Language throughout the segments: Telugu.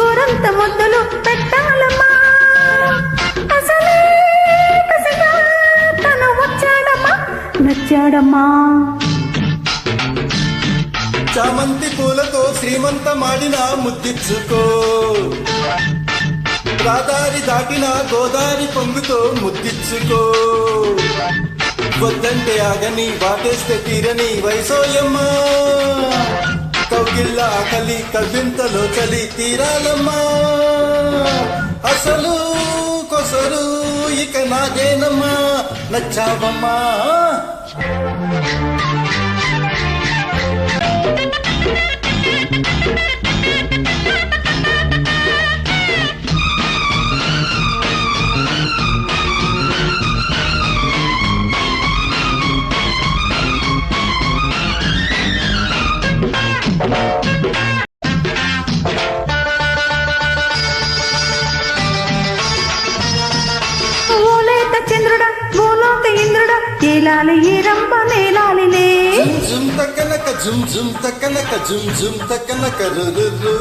గోరంత ముద్దలు పెట్టాలమ్మా అసలే కసిగా తను వచ్చాడమ్మా నచ్చాడమ్మా చామంతి పూలతో శ్రీమంతమాడిన ముద్దిచ్చుకో రాదారి దాటిన గోదారి పొంగుతో ముద్దిచ్చుకో వద్దంటే ఆగని వాటేస్తే తీరని వయసోయమ్మా కౌగిళ్ళ ఆకలి కవ్వింతలో చలి తీరాలమ్మా అసలు కొసరు ఇక నాగేనమ్మా నచ్చావమ్మా ఓలేత చంద్రుడా భూలోక ఇంద్రుడా ఏలాలి ఈ రంభ నేలాలిలే జుమ్ తక్కనక జుమ్ తక్కనక జుమ్ తక్కనక రురు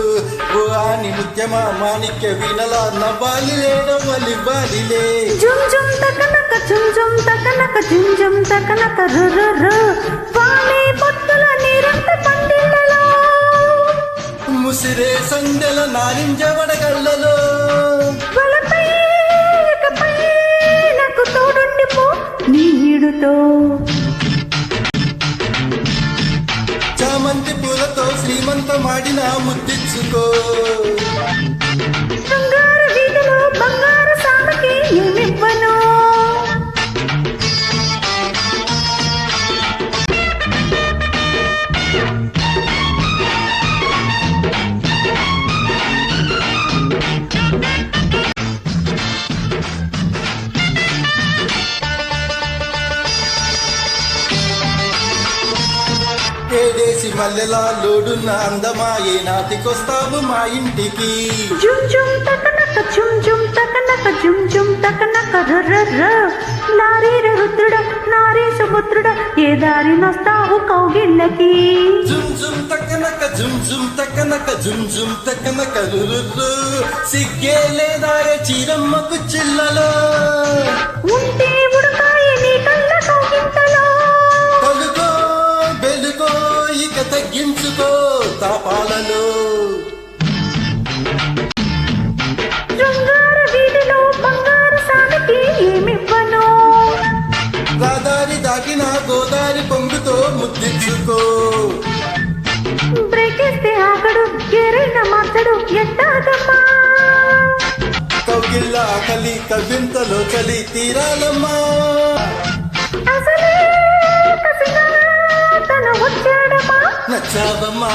ఓ ఆని ముత్యమా మాణిక్య వీణలా నవ్వాలి లేడవలివ్వాలిలే జుమ్ తకనక జుమ్ తకనక రురు వాలే పొత్తుల నీరంత పందిళ్ళలో ముసిరే సందెల నారింజ వడగళ్ళలో వలపై ఇకపై నాకు తోడుండిపో నీ ఈడుతో చామంతి పూలతో శ్రీమంతమాడిన ముద్దిచ్చుకో బంగారు వీధిలో బంగారు సామకి ఏమివ్వను ఏడేసి మల్లెలా లోడున్న అందమా ఏ నాటికొస్తావు మా ఇంటికి జుమ్ తకనక రుర్ర నారీర రుద్రుడ నారీ సుపుత్రుడ ఏ దారి నొస్తావు కౌగిళ్ళకి జుమ్ తక్కనక జుమ్ తక్కనక రురు సిగ్గే లేదాయ చీరమ్మకు చిల్లలో ఉంటే ఉడకాయ నీ కళ్ళ కౌగింతలో తలుగో వెలుగో ఇక తగ్గించుకో తాపాలలో శృంగార వీధిలో బంగారు సామికి ఏమివ్వను రాదారి దాటిన గోదారి పొంగుతో ముద్దిచ్చుకో బ్రేకేస్తే ఆగడు ఎరైన మార్చడు ఎట్టాగమ్మా కౌగిళ్ళ ఆకలి కవ్వింతలో చలి తీరాలమ్మా అసలే కసిగా తను వచ్చాడమ్మా నచ్చావమ్మా